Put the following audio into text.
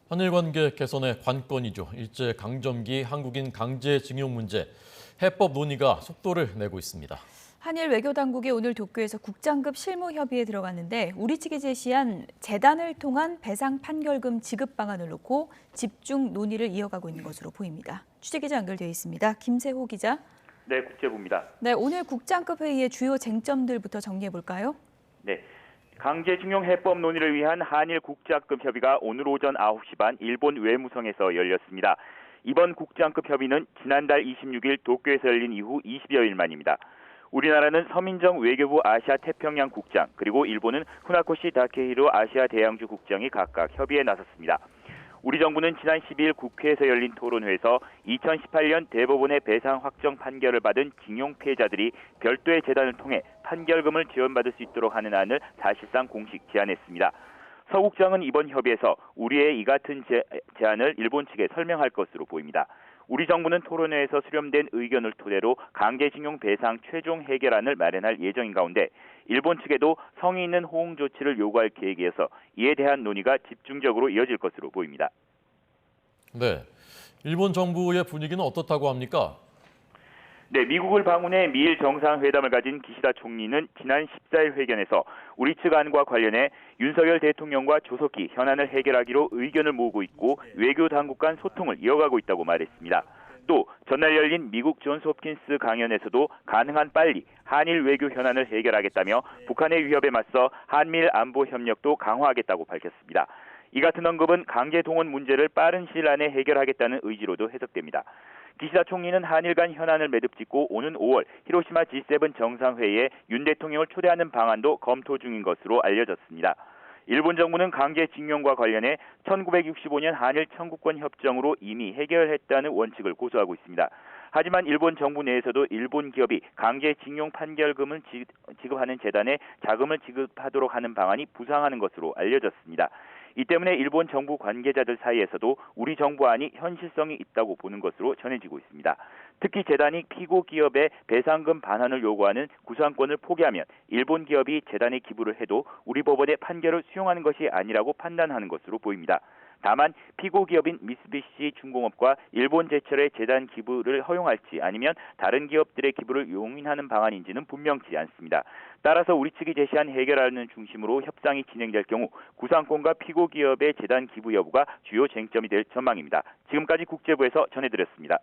한일 관계 개선의 관건이죠. 일제 강점기 한국인 강제징용 문제, 해법 논의가 속도를 내고 있습니다. 한일 외교당국이 오늘 도쿄에서 국장급 실무 협의에 들어갔는데 우리 측이 제시한 재단을 통한 배상 판결금 지급 방안을 놓고 집중 논의를 이어가고 있는 것으로 보입니다. 취재기자 연결되어 있습니다. 김세호 기자. 네, 국제부입니다. 네, 오늘 국장급 회의의 주요 쟁점들부터 정리해 볼까요? 네, 강제징용 해법 논의를 위한 한일 국장급 협의가 오늘 오전 9시 반 일본 외무성에서 열렸습니다. 이번 국장급 협의는 지난달 26일 도쿄에서 열린 이후 20여일 만입니다. 우리나라는 서민정 외교부 아시아 태평양 국장, 그리고 일본은 후나코시 다케히로 아시아 대양주 국장이 각각 협의에 나섰습니다. 우리 정부는 지난 12일 국회에서 열린 토론회에서 2018년 대법원의 배상 확정 판결을 받은 징용 피해자들이 별도의 재단을 통해 판결금을 지원받을 수 있도록 하는 안을 사실상 공식 제안했습니다. 서 국장은 이번 협의에서 우리의 이 같은 제안을 일본 측에 설명할 것으로 보입니다. 우리 정부는 토론회에서 수렴된 의견을 토대로 강제징용 배상 최종 해결안을 마련할 예정인 가운데 일본 측에도 성의 있는 호응 조치를 요구할 계획이어서 이에 대한 논의가 집중적으로 이어질 것으로 보입니다. 네, 일본 정부의 분위기는 어떻다고 합니까? 네, 미국을 방문해 미일 정상회담을 가진 기시다 총리는 지난 14일 회견에서 우리 측 안과 관련해 윤석열 대통령과 조속히 현안을 해결하기로 의견을 모으고 있고 외교 당국 간 소통을 이어가고 있다고 말했습니다. 또 전날 열린 미국 존스 홉킨스 강연에서도 가능한 빨리 한일 외교 현안을 해결하겠다며 북한의 위협에 맞서 한미일 안보 협력도 강화하겠다고 밝혔습니다. 이 같은 언급은 강제 동원 문제를 빠른 시일 안에 해결하겠다는 의지로도 해석됩니다. 기시다 총리는 한일 간 현안을 매듭짓고 오는 5월 히로시마 G7 정상회의에 윤 대통령을 초대하는 방안도 검토 중인 것으로 알려졌습니다. 일본 정부는 강제징용과 관련해 1965년 한일 청구권 협정으로 이미 해결했다는 원칙을 고수하고 있습니다. 하지만 일본 정부 내에서도 일본 기업이 강제징용 판결금을 지급하는 재단에 자금을 지급하도록 하는 방안이 부상하는 것으로 알려졌습니다. 이 때문에 일본 정부 관계자들 사이에서도 우리 정부안이 현실성이 있다고 보는 것으로 전해지고 있습니다. 특히 재단이 피고 기업의 배상금 반환을 요구하는 구상권을 포기하면 일본 기업이 재단에 기부를 해도 우리 법원의 판결을 수용하는 것이 아니라고 판단하는 것으로 보입니다. 다만 피고 기업인 미쓰비시 중공업과 일본 제철의 재단 기부를 허용할지 아니면 다른 기업들의 기부를 용인하는 방안인지는 분명치 않습니다. 따라서 우리 측이 제시한 해결안을 중심으로 협상이 진행될 경우 구상권과 피고 기업의 재단 기부 여부가 주요 쟁점이 될 전망입니다. 지금까지 국제부에서 전해드렸습니다.